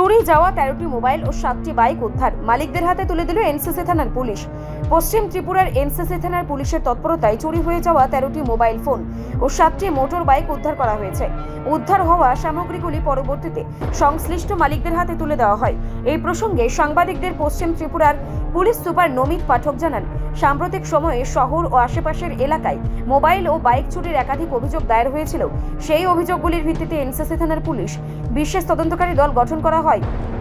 চুরি যাওয়া 13টি মোবাইল ও 7টি বাইক উদ্ধার, মালিকদের হাতে তুলে দিল এনসিসি থানার পুলিশ। পশ্চিম ত্রিপুরার এনসিসি থানার পুলিশের তৎপরতায় চুরি হয়ে যাওয়া 13টি মোবাইল ফোন ও 7টি মোটর বাইক উদ্ধার করা হয়েছে। উদ্ধার হওয়া সামগ্রীগুলি পরবর্তীতে সংশ্লিষ্ট মালিকদের হাতে তুলে দেওয়া হয়। এই প্রসঙ্গে সাংবাদিকদের পশ্চিম ত্রিপুরার পুলিশ সুপার নমিত পাঠক জানান, সাম্প্রতিক সময়ে শহর ও আশেপাশের এলাকায় মোবাইল ও বাইক চুরির একাধিক অভিযোগ দায়ের হয়েছিল। সেই অভিযোগগুলির ভিত্তিতে এনসিসি থানার পুলিশ বিশেষ তদন্তকারী দল গঠন করা হয়।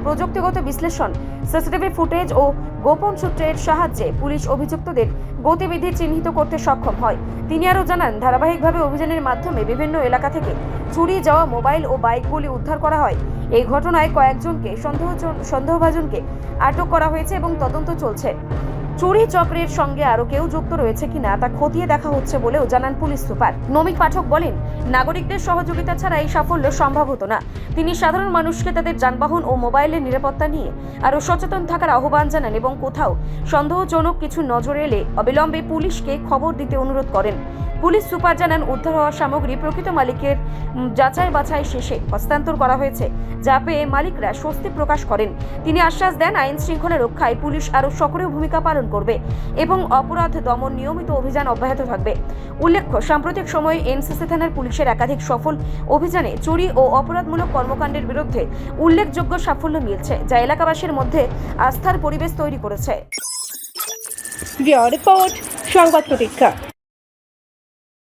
প্রযুক্তিগত বিশ্লেষণ, সিসিটিভি ফুটেজ ও গোপন সূত্রের সাহায্যে পুলিশ অভিযুক্তদের গতিবিধি চিহ্নিত করতে সক্ষম হয়। তিনি আরও জানান, ধারাবাহিকভাবে অভিযানের মাধ্যমে বিভিন্ন এলাকা থেকে চুরি যাওয়া মোবাইল ও বাইকগুলি উদ্ধার করা হয়। এই ঘটনায় কয়েকজনকে সন্দেহভাজনকে আটক করা হয়েছে এবং তদন্ত চলছে। চুরি চক্রের সঙ্গে আরো কেউ যুক্ত রয়েছে কিনা তা খতিয়ে দেখা হচ্ছে বলেও জানান পুলিশ সুপার নমিত পাঠক। বলেন, নাগরিকদের সহযোগিতা ছাড়া এই সাফল্য সম্ভব হতো না। তিনি সাধারণ মানুষকে তাদের যানবাহন ও মোবাইলের নিরাপত্তা নিয়ে আরো সচেতন থাকার আহ্বান জানান এবং কোথাও সন্দেহজনক কিছু নজরে এলে অবিলম্বে পুলিশকে খবর দিতে অনুরোধ করেন। পুলিশ সুপার জানান, উদ্ধার হওয়া সামগ্রী প্রকৃত মালিকের যাচাই বাছাই শেষে হস্তান্তর করা হয়েছে, যা পেয়ে মালিকরা স্বস্তি প্রকাশ করেন। তিনি আশ্বাস দেন, আইন শৃঙ্খলা রক্ষায় পুলিশ আরও সক্রিয় ভূমিকা পালন করবে এবং অপরাধ দমন নিয়মিত অভিযান অব্যাহত থাকবে। উল্লেখ্য, সাম্প্রতিক সময়ে এনসিসি থানার পুলিশের একাধিক সফল অভিযানে চুরি ও অপরাধমূলক কর্মকাণ্ডের বিরুদ্ধে উল্লেখযোগ্য সাফল্য মিলছে, যা এলাকাবাসীর মধ্যে আস্থার পরিবেশ তৈরি করেছে। রিপোর্ট সংবাদ প্রতীক্ষা।